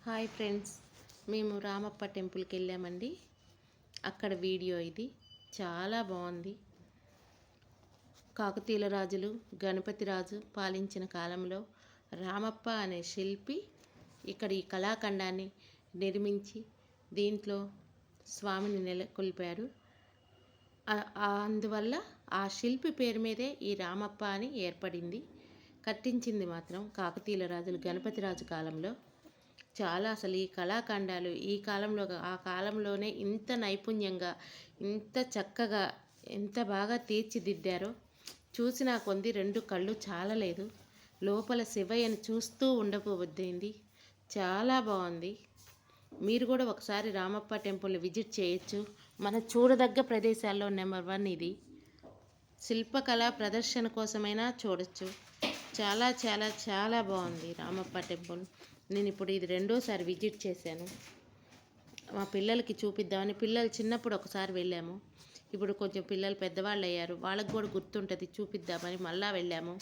Hi friends, మేము రామప్ప టెంపుల్కి వెళ్ళామండి. అక్కడ వీడియో ఇది. చాలా బాగుంది. కాకతీయుల రాజులు గణపతి రాజు పాలించిన కాలంలో రామప్ప అనే శిల్పి ఇక్కడ ఈ కళాఖండాన్ని నిర్మించి దీంట్లో స్వామిని నెలకొల్పారు. అందువల్ల ఆ శిల్పి పేరు మీదే ఈ రామప్ప అని ఏర్పడింది. కట్టించింది మాత్రం కాకతీయుల రాజులు గణపతి రాజు కాలంలో. చాలా అసలు ఈ కళాఖండాలు ఈ కాలంలో ఆ కాలంలోనే ఇంత నైపుణ్యంగా, ఇంత చక్కగా, ఎంత బాగా తీర్చిదిద్దారో చూసిన కొంది రెండు కళ్ళు చాలలేదు. లోపల శివయ్యను చూస్తూ ఉండబోద్ది. చాలా బాగుంది. మీరు కూడా ఒకసారి రామప్ప టెంపుల్ విజిట్ చేయొచ్చు. మన చూడదగ్గ ప్రదేశాల్లో నెంబర్ 1 ఇది. శిల్పకళ ప్రదర్శన కోసమైనా చూడొచ్చు. చాలా చాలా చాలా బాగుంది రామప్ప టెంపుల్. నేను ఇప్పుడు ఇది రెండోసారి విజిట్ చేశాను. మా పిల్లలకి చూపిద్దామని. పిల్లలు చిన్నప్పుడు ఒకసారి వెళ్ళాము. ఇప్పుడు కొంచెం పిల్లలు పెద్దవాళ్ళు అయ్యారు, వాళ్ళకి కూడా గుర్తుంటుంది, చూపిద్దామని మళ్ళా వెళ్ళాము.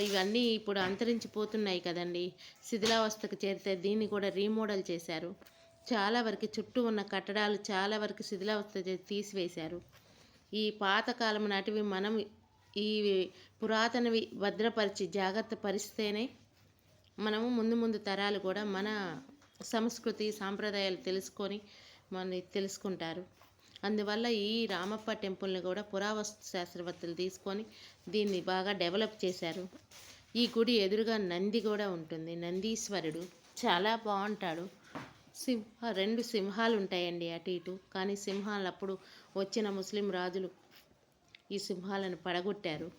ఇవన్నీ ఇప్పుడు అంతరించిపోతున్నాయి కదండి. శిథిలావస్థకు చేరితే దీన్ని కూడా రీమోడల్ చేశారు. చాలా వరకు చుట్టూ ఉన్న కట్టడాలు చాలా వరకు శిథిలావస్థ తీసివేశారు. ఈ పాతకాలం నాటివి మనం ఈ పురాతనవి భద్రపరిచి జాగ్రత్త పరిస్తేనే మనము ముందు తరాలు కూడా మన సంస్కృతి సాంప్రదాయాలు తెలుసుకొని తెలుసుకుంటారు. అందువల్ల ఈ రామప్ప టెంపుల్ని కూడా పురావస్తు శాస్త్రవేత్తలు తీసుకొని దీన్ని బాగా డెవలప్ చేశారు. ఈ గుడి ఎదురుగా నంది కూడా ఉంటుంది. నందీశ్వరుడు చాలా బాగుంటాడు. రెండు సింహాలు ఉంటాయండి అటు ఇటు. కానీ సింహాలు అప్పుడు వచ్చిన ముస్లిం రాజులు ఈ సింహాలను పడగొట్టారు.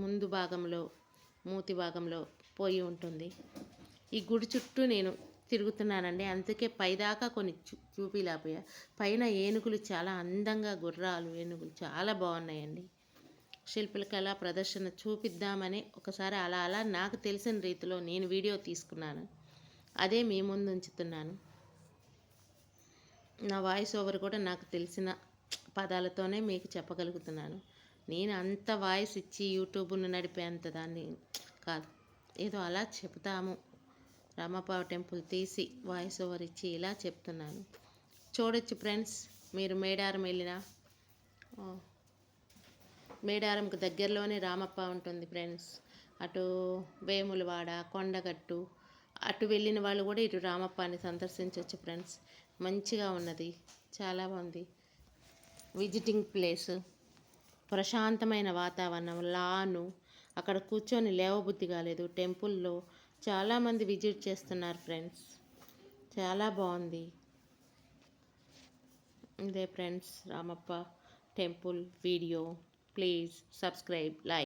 ముందు భాగంలో మూతి భాగంలో పోయి ఉంటుంది. ఈ గుడి చుట్టూ నేను తిరుగుతున్నానండి. అందుకే పైదాకా కొన్ని చూపిలేకపోయా. పైన ఏనుగులు చాలా అందంగా, గుర్రాలు ఏనుగులు చాలా బాగున్నాయండి. శిల్పకళ ప్రదర్శన చూపిద్దామని ఒకసారి అలా నాకు తెలిసిన రీతిలో నేను వీడియో తీసుకున్నాను. అదే మీ ముందు ఉంచుతున్నాను. నా వాయిస్ ఓవర్ కూడా నాకు తెలిసిన పదాలతోనే మీకు చెప్పగలుగుతున్నాను. నేను అంత వాయిస్ ఇచ్చి యూట్యూబ్ను నడిపేంత దాన్ని కాదు. ఏదో అలా చెప్తాము. రామప్ప టెంపుల్ తీసి వాయిస్ ఓవర్ ఇచ్చి ఇలా చెప్తున్నాను. చూడొచ్చు ఫ్రెండ్స్. మీరు మేడారం వెళ్ళినా, మేడారంకు దగ్గరలోనే రామప్ప ఉంటుంది ఫ్రెండ్స్. అటు వేములవాడ, కొండగట్టు అటు వెళ్ళిన వాళ్ళు కూడా ఇటు రామప్పని సందర్శించవచ్చు ఫ్రెండ్స్. మంచిగా ఉన్నది, చాలా బాగుంది. విజిటింగ్ ప్లేస్, ప్రశాంతమైన వాతావరణం, లాను. అక్కడ కూర్చొని లేవబుద్ధి కాలేదు. టెంపుల్లో చాలామంది విజిట్ చేస్తున్నారు ఫ్రెండ్స్. చాలా బాగుంది. ఇదే friends Ramappa temple video. Please subscribe, like.